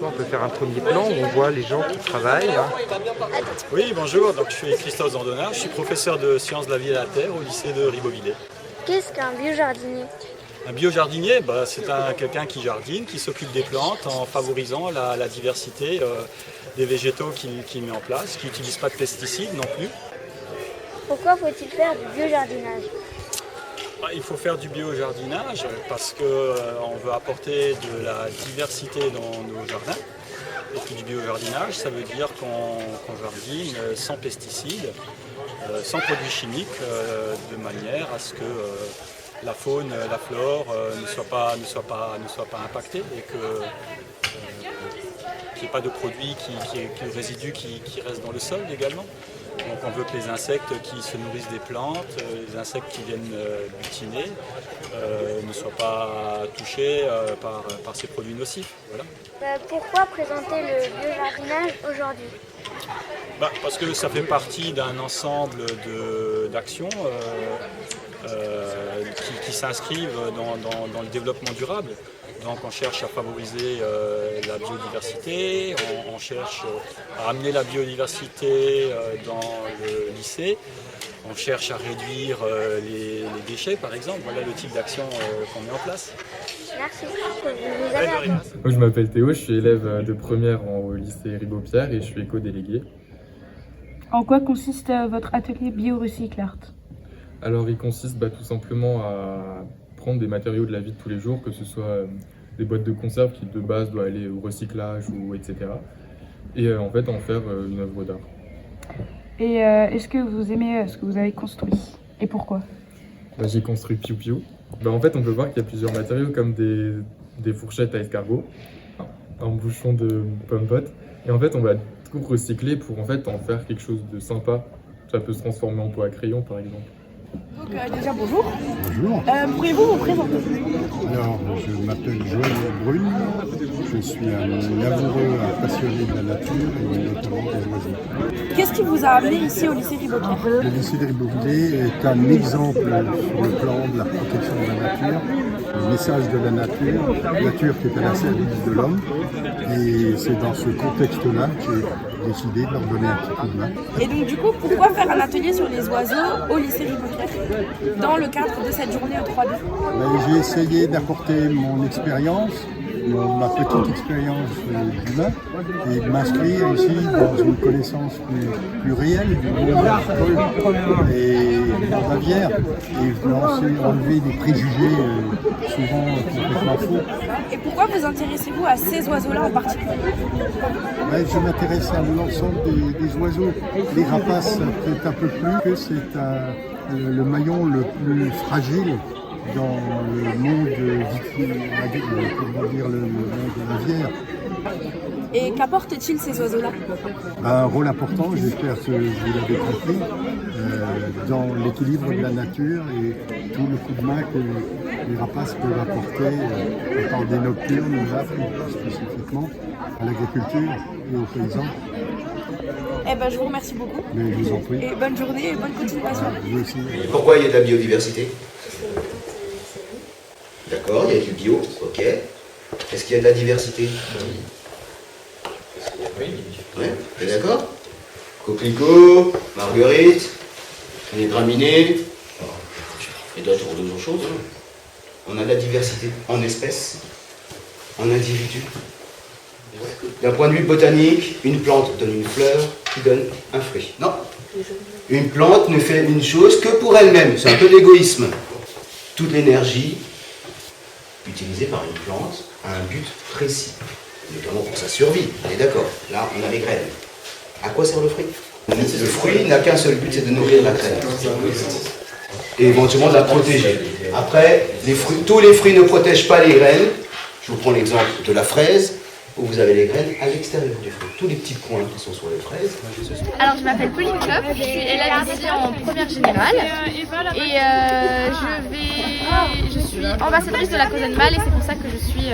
on peut faire un premier plan où on voit les gens qui travaillent. Oui, bonjour, donc je suis Christophe Zandonard, je suis professeur de sciences de la vie et de la terre au lycée de Ribeauvillé. Qu'est-ce qu'un biojardinier? Un biojardinier, c'est quelqu'un qui jardine, qui s'occupe des plantes en favorisant la diversité des végétaux qu'il met en place, qui n'utilise pas de pesticides non plus. Pourquoi faut-il faire du biojardinage? Il faut faire du biojardinage parce qu'on veut apporter de la diversité dans nos jardins. Et puis du biojardinage, ça veut dire qu'on jardine sans pesticides, sans produits chimiques, de manière à ce que la faune, la flore ne soit pas impactée et qu'il n'y ait pas de produits, de résidus qui restent dans le sol également. Donc on veut que les insectes qui se nourrissent des plantes, les insectes qui viennent butiner, ne soient pas touchés par ces produits nocifs. Voilà. Pourquoi présenter le biojardinage aujourd'hui? Parce que ça fait partie d'un ensemble d'actions qui s'inscrivent dans le développement durable. Donc on cherche à favoriser la biodiversité, on cherche à amener la biodiversité dans le lycée, on cherche à réduire les déchets par exemple. Voilà le type d'action qu'on met en place. Merci. Vous avez appris. Moi, je m'appelle Théo, je suis élève de première au lycée Ribaud-Pierre et je suis éco-délégué. En quoi consiste votre atelier BioRecyclart? Alors il consiste tout simplement à prendre des matériaux de la vie de tous les jours, que ce soit des boîtes de conserve qui de base doivent aller au recyclage ou etc. Et en fait en faire une œuvre d'art. Et est-ce que vous aimez ce que vous avez construit? Et pourquoi? J'ai construit Piu Piu. En fait on peut voir qu'il y a plusieurs matériaux comme des fourchettes à escargot, un bouchon de pomme-pote. Et en fait on va tout recycler pour en faire quelque chose de sympa. Ça peut se transformer en pot à crayon par exemple. Donc déjà bonjour. Bonjour. Pourriez-vous vous présenter? Alors, je m'appelle Joël Brune, je suis un amoureux, un passionné de la nature et notamment des oiseaux. Qu'est-ce qui vous a amené ici au lycée Ribaud-Pierre? Le lycée de Ribeauvillé est un exemple sur le plan de la protection de la nature, le message de la nature qui est à la service de l'homme. Et c'est dans ce contexte-là que j'ai décidé de leur donner un petit coup de main. Et donc du coup, pourquoi faire un atelier sur les oiseaux au lycée Ribaud-Pierre dans le cadre de cette journée au 3D? J'ai essayé d'apporter mon expérience, ma petite expérience d'humain, et de m'inscrire ici dans une connaissance plus réelle du monde agricole et de la Bavière, et enlever des préjugés souvent complètement faux. Et pourquoi vous intéressez-vous à ces oiseaux-là en particulier? Je m'intéresse à l'ensemble des oiseaux. Les rapaces, peut-être un peu plus, que c'est le maillon le plus fragile dans le monde aviaire. Et qu'apportent-ils ces oiseaux-là? Un rôle important, j'espère que vous l'avez compris, dans l'équilibre de la nature et tout le coup de main que les rapaces peuvent apporter par des nocturnes ou là, spécifiquement à l'agriculture et aux paysans. Je vous remercie beaucoup. Mais je vous en prie. Et bonne journée et bonne continuation. Vous aussi. Et pourquoi il y a de la biodiversité? D'accord, il y a du bio, ok. Est-ce qu'il y a de la diversité? Oui, t'es d'accord? Coquelicot, marguerite, les graminées, et d'autres choses. On a de la diversité en espèces, en individus. D'un point de vue botanique, une plante donne une fleur qui donne un fruit. Non. Une plante ne fait une chose que pour elle-même. C'est un peu d'égoïsme. Toute l'énergie utilisée par une plante a un but précis, notamment pour sa survie. On est d'accord. Là, on a les graines. À quoi sert le fruit? Le fruit n'a qu'un seul but, c'est de nourrir la graine. Et éventuellement de la protéger. Après, tous les fruits ne protègent pas les graines. Je vous prends l'exemple de la fraise, où vous avez les graines à l'extérieur du fruit. Tous les petits points qui sont sur les fraises. Alors je m'appelle Pauline Kopp, je suis élève ici en première générale et je suis ambassadrice de la cause animale et c'est pour ça que je suis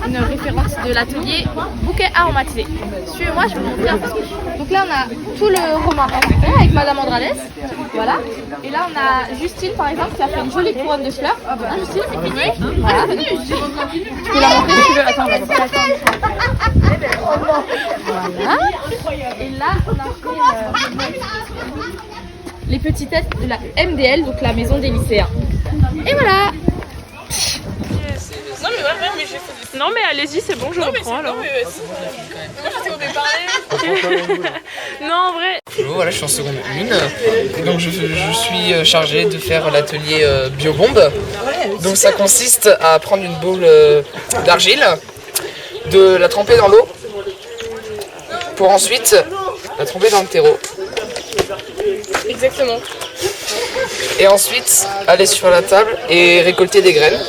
une référente de l'atelier bouquet aromatisé. Suivez-moi, je vais vous montrer un peu. Donc là on a tout le romarin avec Madame Andrades, voilà. Et là on a Justine par exemple qui a fait une jolie couronne de fleurs. Hein, Justine, c'est fini. Voilà. Tu peux la montrer si tu veux. Attends, on va voilà. Et là on a fait les petitesses de la MDL, donc la maison des lycéens. Et voilà. Non mais allez-y, c'est bon, je reprends alors. Non, en vrai. Voilà, je suis en seconde 1 et donc je suis chargé de faire l'atelier biobombe. Donc ça consiste à prendre une boule d'argile, de la tremper dans l'eau pour ensuite la tremper dans le terreau. Exactement. Et ensuite aller sur la table et récolter des graines.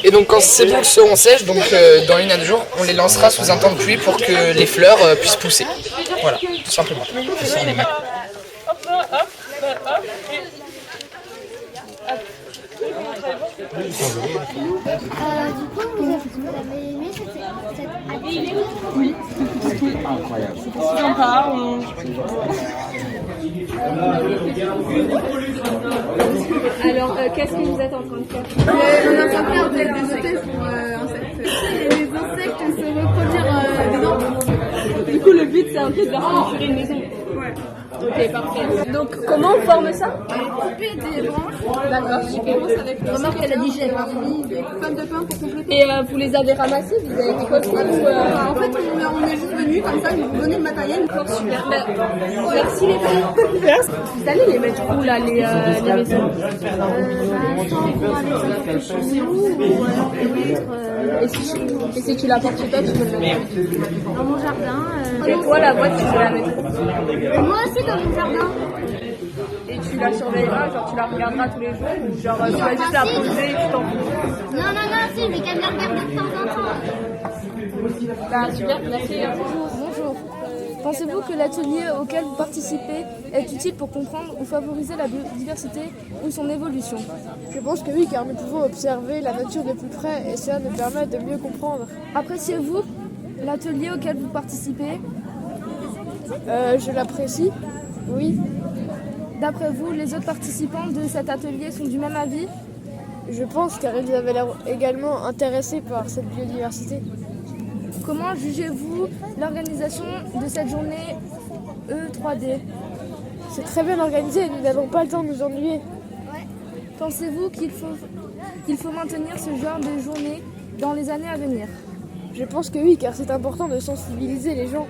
Et donc quand ces boules seront sèches, donc dans 1 à 2 jours, on les lancera sous un temps de pluie pour que les fleurs puissent pousser. Voilà, tout simplement. Du coup, vous avez aimé cette atelier? Oui, c'était incroyable. C'était sympa. Alors, qu'est-ce que vous êtes en train de faire? On a sorti un tel de noter pour insectes. Les insectes se reproduire dedans. Du coup, le but, c'est un peu de leur construire une maison. Ouais. Ok, parfait. Donc, comment on forme ça? Couper des branches. D'accord, super. Remarque qu'elle a dit j'ai des pommes de pin pour compléter. Et vous les avez ramassées? Vous avez récolté ou En fait, on est juste venus comme ça, ils nous ont donné le matériel. Super. Merci les filles. Vous allez les mettre où là, les maisons? Et si tu l'apportes chez toi, tu peux le mettre Dans mon jardin. et toi, la boîte, tu peux la mettre. Moi aussi dans mon jardin. Et tu la surveilleras, genre tu la regarderas tous les jours, ou genre tu vas juste la poser et tu t'en fous. Non, si, mais qu'elle me regarde de temps en temps. Bah, super, merci. Bonjour. Pensez-vous que l'atelier auquel vous participez est utile pour comprendre ou favoriser la biodiversité ou son évolution? Je pense que oui, car nous pouvons observer la nature de plus près et cela nous permet de mieux comprendre. Appréciez-vous l'atelier auquel vous participez? Je l'apprécie, oui. D'après vous, les autres participants de cet atelier sont du même avis? Je pense car ils avaient l'air également intéressés par cette biodiversité. Comment jugez-vous l'organisation de cette journée E3D? C'est très bien organisé et nous n'avons pas le temps de nous ennuyer. Pensez-vous qu'il faut maintenir ce genre de journée dans les années à venir? Je pense que oui, car c'est important de sensibiliser les gens.